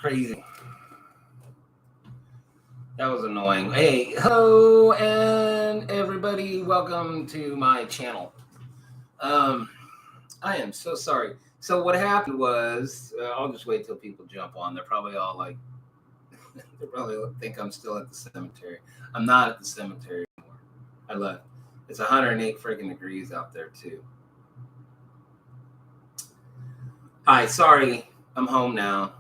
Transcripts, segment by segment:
Crazy. That was annoying. Hey, hello, and everybody, welcome to my channel. I am so sorry. So what happened was, I'll just wait till people jump on. They're probably all like, they probably think I'm still at the cemetery. I'm not at the cemetery anymore. I left. It's 108 freaking degrees out there too. Hi, sorry, I'm home now.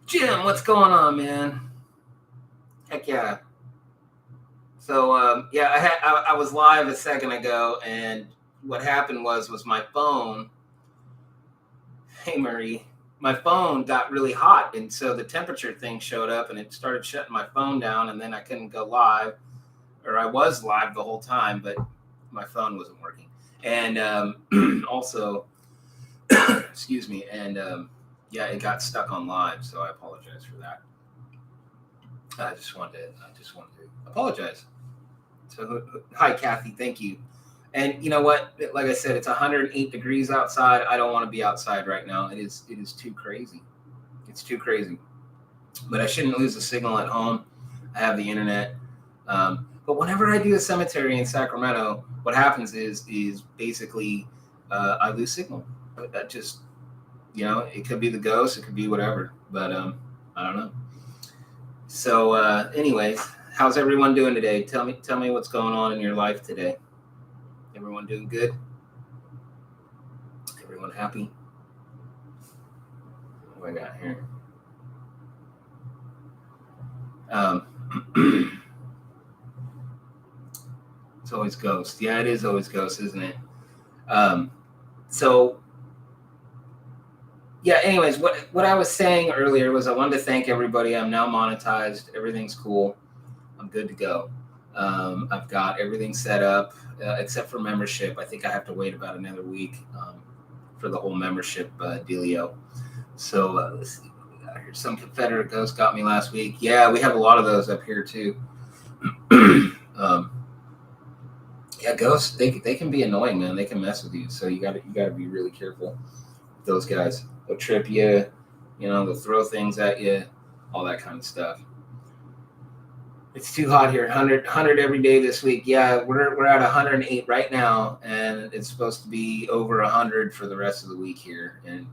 Jim, what's going on, man? Heck yeah. So yeah, I was live a second ago, and what happened was my phone. Hey Marie, my phone got really hot, and so the temperature thing showed up, and it started shutting my phone down, and then I couldn't go live, or I was live the whole time, but my phone wasn't working, and also, excuse me, and yeah, it got stuck on live, so I apologize for that. I just wanted to apologize. So, hi, Kathy. Thank you. And you know what? Like I said, it's 108 degrees outside. I don't want to be outside right now. It is too crazy. It's too crazy. But I shouldn't lose the signal at home. I have the internet. But whenever I do a cemetery in Sacramento, what happens is basically I lose signal. That just, it could be the ghost. It could be whatever. But I don't know. So anyways, how's everyone doing today? Tell me what's going on in your life today. Everyone doing good? Everyone happy? What do I got here? It's always ghost. Yeah, it is always ghost, isn't it? So yeah, anyways, what I was saying earlier was I wanted to thank everybody. I'm now monetized. Everything's cool. I'm good to go. I've got everything set up except for membership. I think I have to wait about another week for the whole membership dealio. So let's see what we got here. Some Confederate ghost got me last week. Yeah, we have a lot of those up here too. Yeah, ghosts, they can be annoying, man. They can mess with you. So you gotta be really careful with those guys. They'll trip you, they'll throw things at you, all that kind of stuff. It's too hot here. 100 every day this week. Yeah, we're at 108 right now, and it's supposed to be over 100 for the rest of the week here, and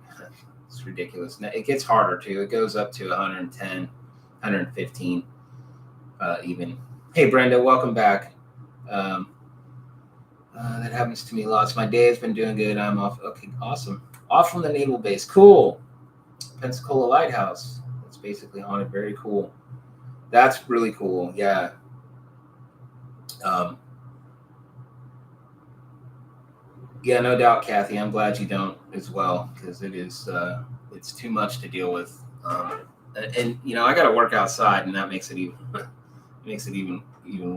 it's ridiculous. Now, it gets harder too. It goes up to 110, 115, even. Hey, Brenda, welcome back. That happens to me lots. My day has been doing good. I'm off. Okay, awesome. Off from the naval base. Cool. Pensacola Lighthouse. It's basically haunted. Very cool. That's really cool. Yeah. Yeah, no doubt, Kathy. I'm glad you don't as well, because it's too much to deal with. And I got to work outside, and that makes it even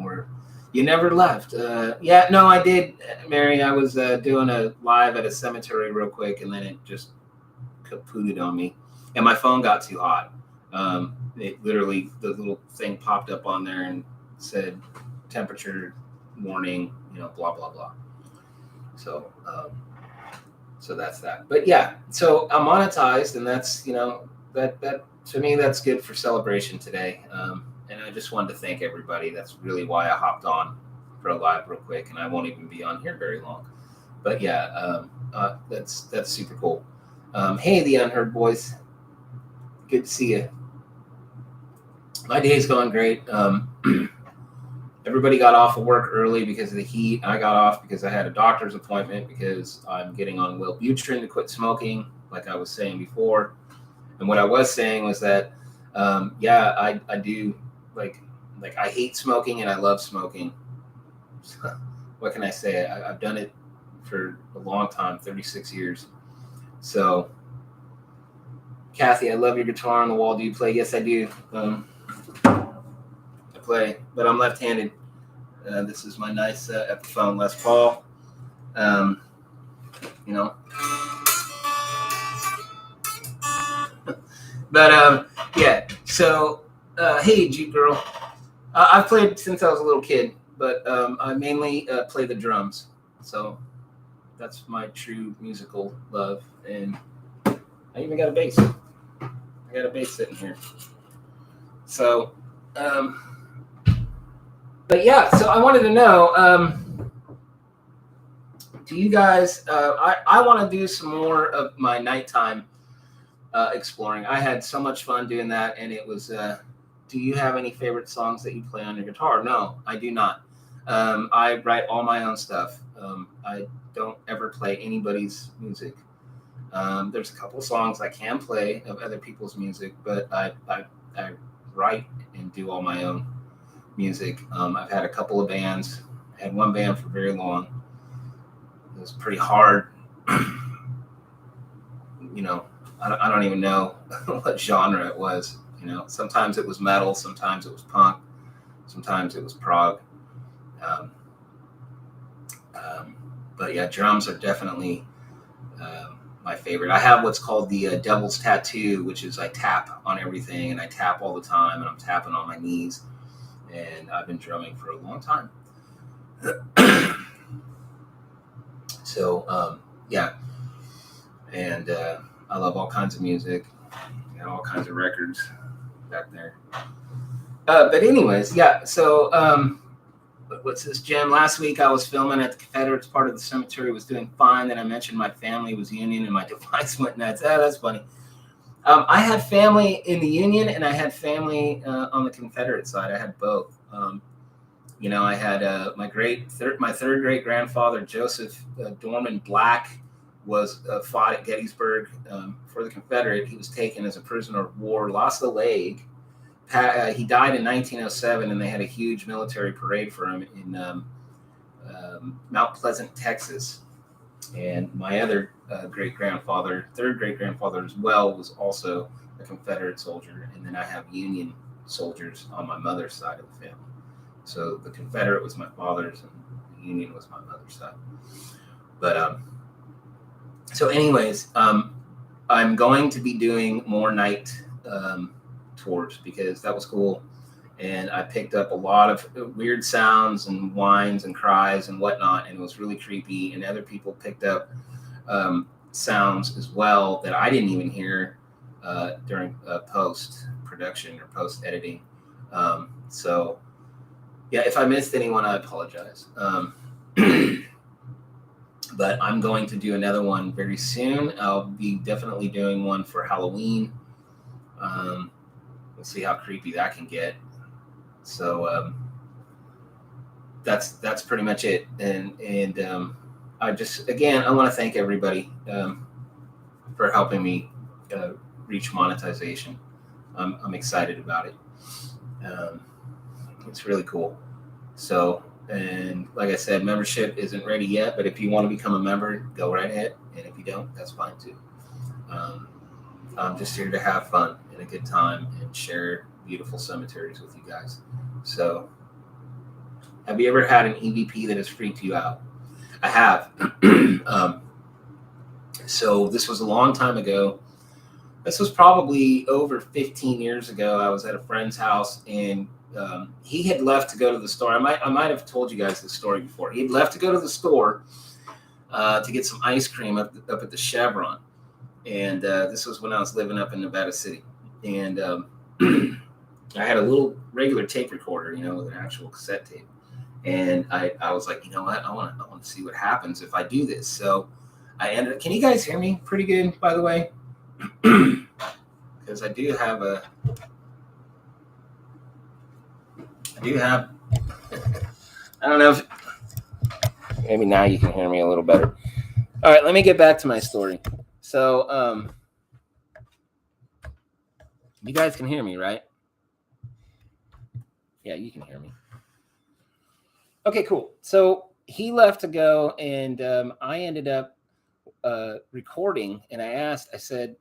worse. You never left. Yeah, no, I did, Mary. I was doing a live at a cemetery real quick, and then it just kapooted on me, and my phone got too hot. It literally, the little thing popped up on there and said temperature warning, blah blah blah. So that's that. But yeah, so I'm monetized, and that's that to me, that's good for celebration today. And I just wanted to thank everybody. That's really why I hopped on for a live real quick, and I won't even be on here very long. But yeah, that's super cool. Hey, the Unheard Boys. Good to see you. My day's going great. Everybody got off of work early because of the heat. I got off because I had a doctor's appointment because I'm getting on Wellbutrin to quit smoking, like I was saying before. And what I was saying was that, yeah, I do like I hate smoking and I love smoking. So, what can I say? I've done it for a long time, 36 years. So, Kathy, I love your guitar on the wall. Do you play? Yes, I do. I play, but I'm left-handed. This is my nice Epiphone Les Paul. But yeah. So, hey, Jeep girl. I've played since I was a little kid, but I mainly play the drums. So that's my true musical love, and I even got a bass. I got a bass sitting here. So, but yeah, so I wanted to know, do you guys, I want to do some more of my nighttime exploring. I had so much fun doing that, and it was, do you have any favorite songs that you play on your guitar? No, I do not. I write all my own stuff. I don't ever play anybody's music. There's a couple songs I can play of other people's music, but I write and do all my own music. I've had a couple of bands. I had one band for very long. It was pretty hard. You know, I don't even know what genre it was. You know, sometimes it was metal, sometimes it was punk, sometimes it was prog. But yeah, drums are definitely my favorite. I have what's called the devil's tattoo, which is I tap on everything and I tap all the time, and I'm tapping on my knees. And I've been drumming for a long time. So yeah, and I love all kinds of music, all kinds of records back there. But anyways, yeah. So what's this, Jim? Last week I was filming at the Confederates part of the cemetery, was doing fine. Then I mentioned my family was Union and my device went nuts. That's funny. I had family in the Union and I had family on the Confederate side. I had both. You know, I had my third great grandfather, Joseph Dorman Black, was fought at Gettysburg for the Confederate. He was taken as a prisoner of war, lost a leg. He died in 1907, and they had a huge military parade for him in Mount Pleasant, Texas. And my other third great grandfather as well, was also a Confederate soldier. And then I have Union soldiers on my mother's side of the family. So the Confederate was my father's, and the Union was my mother's side. But so anyways, I'm going to be doing more night tours because that was cool. And I picked up a lot of weird sounds and whines and cries and whatnot, and it was really creepy. And other people picked up sounds as well that I didn't even hear during post-production or post-editing. So, yeah, if I missed anyone, I apologize. But I'm going to do another one very soon. I'll be definitely doing one for Halloween. We'll see how creepy that can get. So that's pretty much it. And I just, again, I want to thank everybody for helping me reach monetization. I'm excited about it. It's really cool. So, and like I said, membership isn't ready yet, but if you want to become a member, go right ahead. And if you don't, that's fine too. I'm just here to have fun and a good time and share beautiful cemeteries with you guys. So, have you ever had an EVP that has freaked you out? I have. So this was a long time ago. This was probably over 15 years ago. I was at a friend's house, and he had left to go to the store. I might have told you guys this story before. He had left to go to the store to get some ice cream up at the Chevron. And this was when I was living up in Nevada City. And I had a little regular tape recorder, with an actual cassette tape. And I was like, you know what? I want to see what happens if I do this. So I ended up, can you guys hear me pretty good, by the way? Because I do have I don't know if, maybe now you can hear me a little better. All right, let me get back to my story. So, you guys can hear me, right? Yeah, you can hear me. Okay, cool. So he left to go, and I ended up recording, and I said,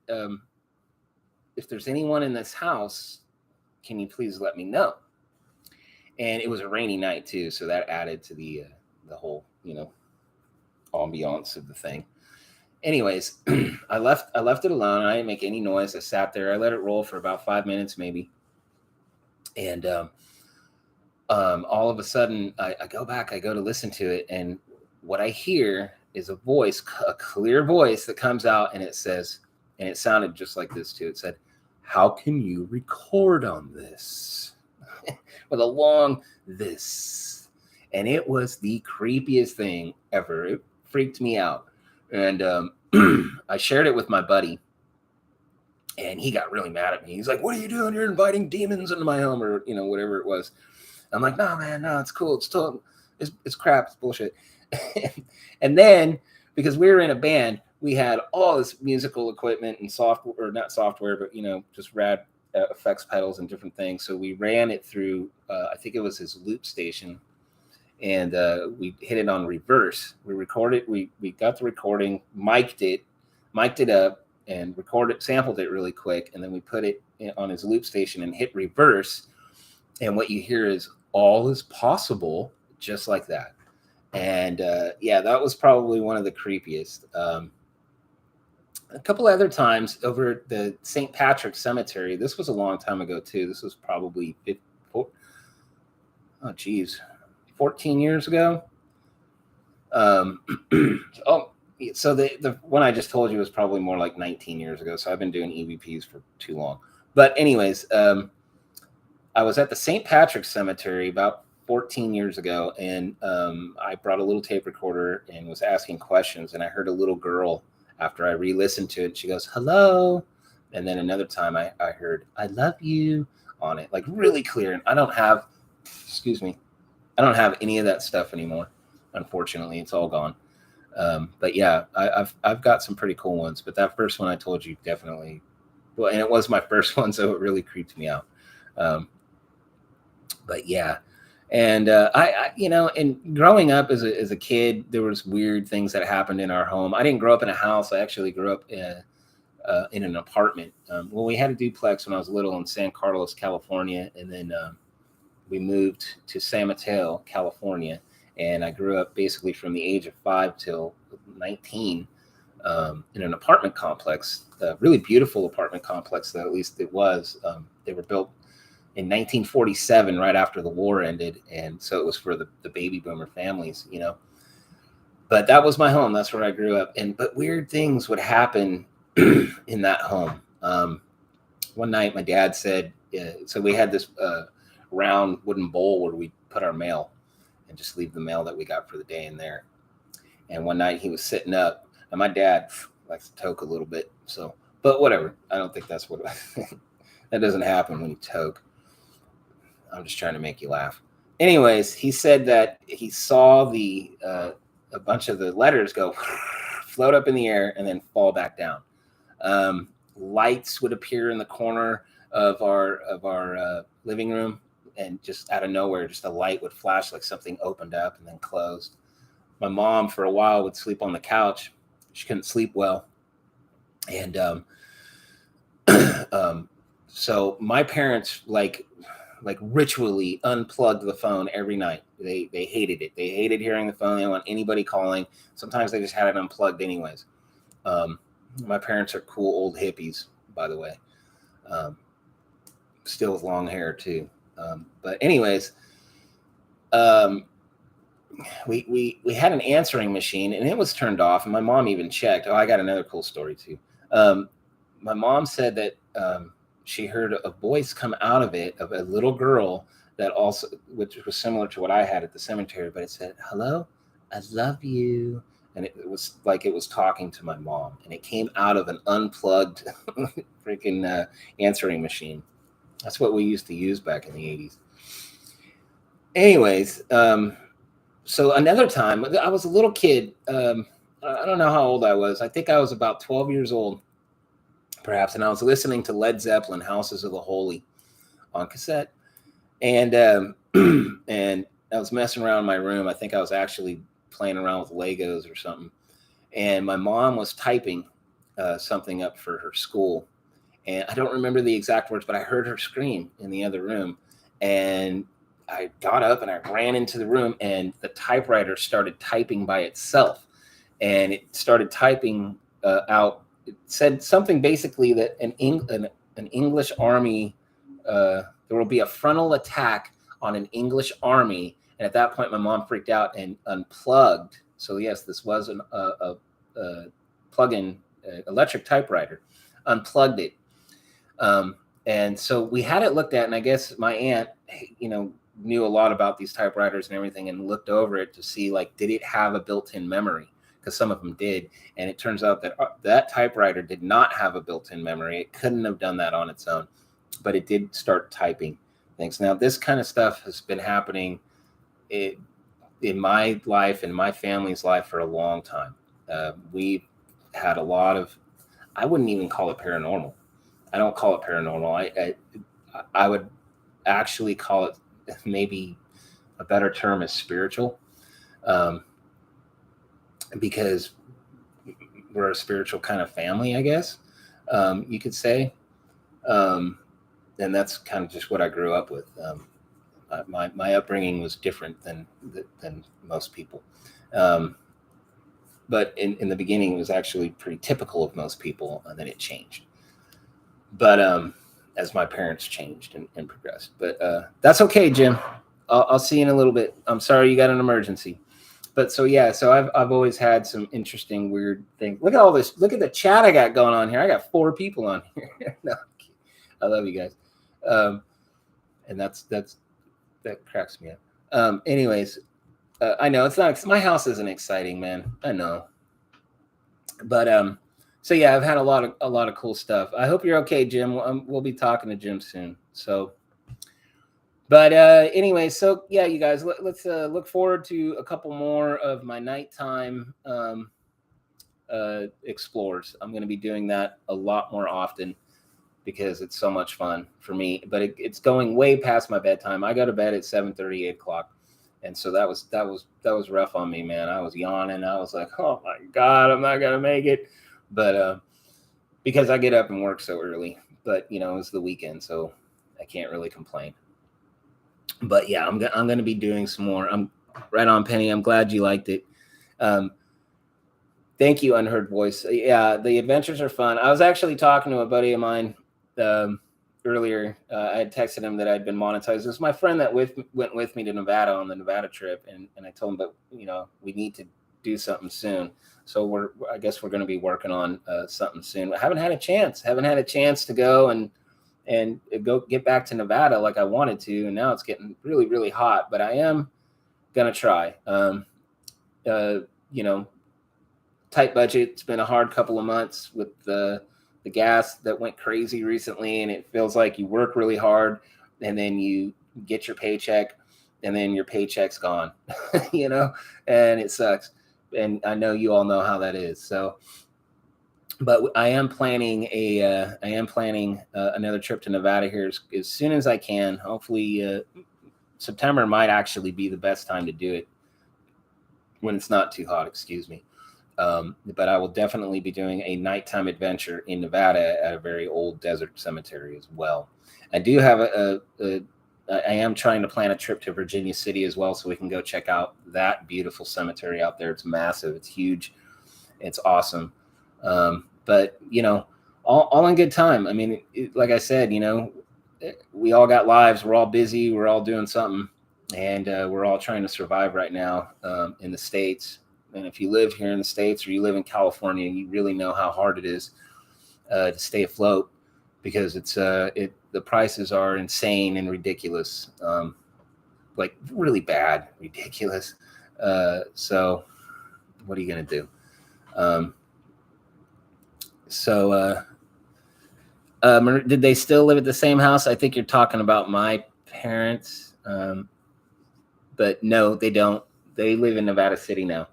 if there's anyone in this house, can you please let me know? And it was a rainy night too, so that added to the whole, ambiance of the thing. Anyways, I left it alone. I didn't make any noise. I sat there. I let it roll for about 5 minutes, maybe. And all of a sudden, I go back. I go to listen to it, and what I hear is a voice, a clear voice that comes out, and it says, And it sounded just like this too. It said, "How can you record on this?" With a long this. And it was the creepiest thing ever. It freaked me out. And I shared it with my buddy. And he got really mad at me. He's like, "What are you doing? You're inviting demons into my home," or, whatever it was. I'm like, "No, man, no, it's cool. It's crap. It's bullshit." And then, because we were in a band, we had all this musical equipment and software, or not software, but, just rad effects pedals and different things. So we ran it through, I think it was his loop station, and we hit it on reverse. We recorded, we got the recording, mic'd it up, and sampled it really quick, and then we put it on his loop station and hit reverse, and what you hear is "all is possible," just like that. And that was probably one of the creepiest. A couple other times over at the St. Patrick's Cemetery. This was a long time ago too. This was probably 14 years ago. So the one I just told you was probably more like 19 years ago. So I've been doing EVPs for too long. But anyways, I was at the St. Patrick's Cemetery about 14 years ago, and I brought a little tape recorder and was asking questions, and I heard a little girl, after I re-listened to it, she goes, "Hello." And then another time I heard, "I love you" on it, like really clear. And I don't have any of that stuff anymore. Unfortunately, it's all gone. But yeah, I've got some pretty cool ones, but that first one I told you definitely, well, and it was my first one, so it really creeped me out. But yeah. And and growing up as a kid, there was weird things that happened in our home. I didn't grow up in a house. I actually grew up in an apartment. We had a duplex when I was little in San Carlos, California, and then we moved to San Mateo, California, and I grew up basically from the age of 5 till 19 in an apartment complex, a really beautiful apartment complex, though, at least it was. They were built in 1947, right after the war ended, and so it was for the baby boomer families, But that was my home. That's where I grew up. But weird things would happen in that home. One night, my dad said, so we had this round wooden bowl where we put our mail and just leave the mail that we got for the day in there. And one night he was sitting up, and my dad likes to toke a little bit. So, but whatever. I don't think that's what that doesn't happen when you toke. I'm just trying to make you laugh. Anyways, he said that he saw a bunch of the letters go float up in the air and then fall back down. Lights would appear in the corner of our living room, and just out of nowhere, just a light would flash, like something opened up and then closed. My mom, for a while, would sleep on the couch. She couldn't sleep well, and so my parents like ritually unplugged the phone every night. They hated it. They hated hearing the phone. They didn't want anybody calling. Sometimes they just had it unplugged anyways. My parents are cool old hippies, by the way. Still with long hair too. But anyways, we had an answering machine, and it was turned off, and my mom even checked. Oh, I got another cool story too. My mom said that she heard a voice come out of it, of a little girl that also, which was similar to what I had at the cemetery, but it said, "Hello, I love you." And it was like it was talking to my mom, and it came out of an unplugged freaking answering machine. That's what we used to use back in the 80s. Anyways, so another time, I was a little kid. I don't know how old I was. I think I was about 12 years old, perhaps, and I was listening to Led Zeppelin, "Houses of the Holy," on cassette, and and I was messing around in my room. I think I was actually playing around with Legos or something, and my mom was typing something up for her school, and I don't remember the exact words, but I heard her scream in the other room, and I got up and I ran into the room, and the typewriter started typing by itself, and it started typing out. It said something basically that an English army, there will be a frontal attack on an English army. And at that point, my mom freaked out and unplugged. So yes, this was a plug-in electric typewriter. unplugged it. And so we had it looked at, and I guess my aunt, knew a lot about these typewriters and everything, and looked over it to see, like, did it have a built-in memory? Because some of them did. And it turns out that that typewriter did not have a built-in memory. It couldn't have done that on its own, but it did start typing things. Now, this kind of stuff has been happening in my life and my family's life for a long time. We've had a lot of, I wouldn't even call it paranormal. I don't call it paranormal. I would actually call it, maybe a better term is spiritual, because we're a spiritual kind of family, I guess, you could say. And that's kind of just what I grew up with. My upbringing was different than most people. But in the beginning, it was actually pretty typical of most people, and then it changed. But as my parents changed and progressed. But that's okay, Jim. I'll see you in a little bit. I'm sorry you got an emergency. But so I've always had some interesting, weird things. Look at all this. Look at the chat I got going on here. I got 4 people on here. No, I love you guys. And that cracks me up. Anyways, I know it's not. My house isn't exciting, man. I know. But so yeah, I've had a lot of cool stuff. I hope you're okay, Jim. We'll be talking to Jim soon. So, but anyway, so yeah, you guys, let's look forward to a couple more of my nighttime explores. I'm going to be doing that a lot more often because it's so much fun for me. But it's going way past my bedtime. I go to bed at 7:30, 8 o'clock. And so that was rough on me, man. I was yawning. I was like, oh my God, I'm not going to make it. But because I get up and work so early, but it's the weekend, so I can't really complain. But yeah, I'm going to be doing some more. I'm right on, Penny. I'm glad you liked it. Thank you, Unheard Voice. Yeah, the adventures are fun. I was actually talking to a buddy of mine earlier. I had texted him that I'd been monetized. It was my friend that went with me to Nevada on the Nevada trip, and I told him that we need to do something soon. So I guess we're going to be working on something soon. I haven't had a chance to go and go get back to Nevada like I wanted to. And now it's getting really, really hot, but I am going to try. Tight budget. It's been a hard couple of months with the gas that went crazy recently. And it feels like you work really hard and then you get your paycheck and then your paycheck's gone, and it sucks. And I know you all know how that is. So, but I am planning another trip to Nevada here as soon as I can. Hopefully, September might actually be the best time to do it when it's not too hot. Excuse me. But I will definitely be doing a nighttime adventure in Nevada at a very old desert cemetery as well. I do have I am trying to plan a trip to Virginia City as well, so we can go check out that beautiful cemetery out there. It's massive. It's huge. It's awesome. But all in good time. I mean, like I said, we all got lives. We're all busy. We're all doing something, and we're all trying to survive right now in the States. And if you live here in the States or you live in California, you really know how hard it is to stay afloat because the prices are insane and ridiculous, like really bad, ridiculous. So what are you going to do? Did they still live at the same house? I think you're talking about my parents. But no, they don't. They live in Nevada City now.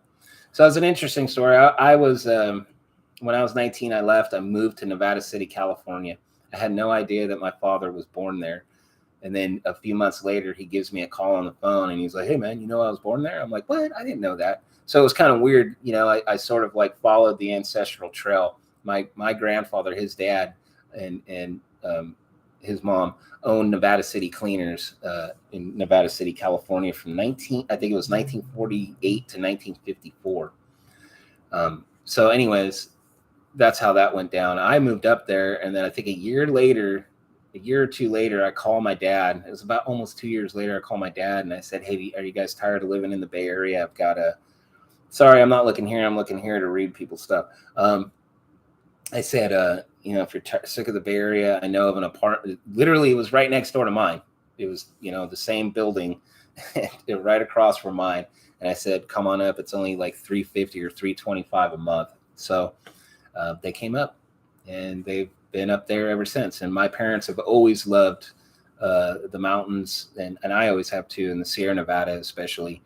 So it's an interesting story. I was, when I was 19, I left. I moved to Nevada City, California. I had no idea that my father was born there. And then a few months later, he gives me a call on the phone and he's like, hey, man, I was born there? I'm like, what? I didn't know that. So it was kind of weird. I sort of like followed the ancestral trail. My grandfather, his dad, and his mom owned Nevada City Cleaners in Nevada City, California from 1948 to 1954. So anyways, that's how that went down. I moved up there, and then I think a year or two later, I called my dad. It was about almost 2 years later. I called my dad and I said, hey, are you guys tired of living in the Bay Area? Sorry, I'm not looking here. I'm looking here to read people's stuff. I said, if you're sick of the Bay Area, I know of an apartment. Literally, it was right next door to mine. It was, the same building, right across from mine. And I said, come on up. It's only like $350 or $325 a month. So they came up, and they've been up there ever since. And my parents have always loved the mountains, and I always have too, in the Sierra Nevada especially.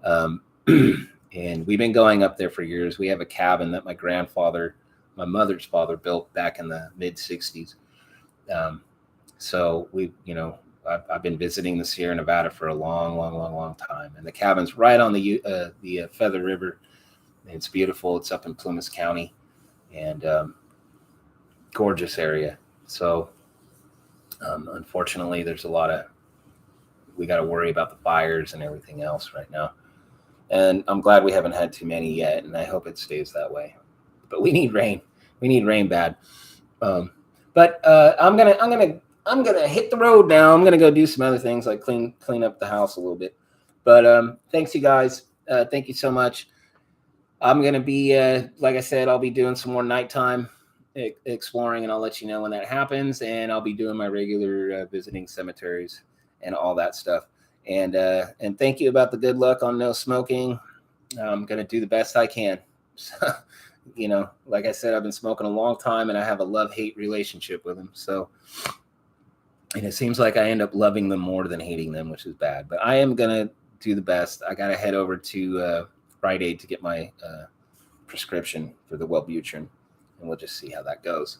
And we've been going up there for years. We have a cabin that my mother's father built back in the mid 60s. So I've been visiting the Sierra Nevada for a long time. And the cabin's right on the Feather River. It's beautiful. It's up in Plumas County, and gorgeous area. So unfortunately, there's we got to worry about the fires and everything else right now. And I'm glad we haven't had too many yet, and I hope it stays that way. But we need rain. We need rain bad. But I'm gonna hit the road now. I'm gonna go do some other things like clean up the house a little bit. But thanks, you guys. Thank you so much. I'm gonna be like I said, I'll be doing some more nighttime exploring, and I'll let you know when that happens. And I'll be doing my regular visiting cemeteries and all that stuff. And thank you about the good luck on no smoking. I'm gonna do the best I can. So, like I said, I've been smoking a long time, and I have a love-hate relationship with them. So, and it seems like I end up loving them more than hating them, which is bad. But I am gonna do the best. I gotta head over to Rite Aid to get my prescription for the Wellbutrin, and we'll just see how that goes.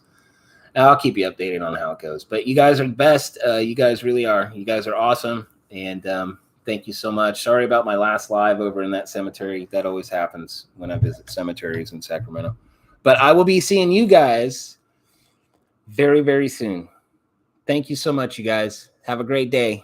Now, I'll keep you updated on how it goes. But you guys are the best. You guys really are. You guys are awesome. And thank you so much. Sorry about my last live over in that cemetery. That always happens when I visit cemeteries in Sacramento. But I will be seeing you guys very, very soon. Thank you so much, you guys. Have a great day.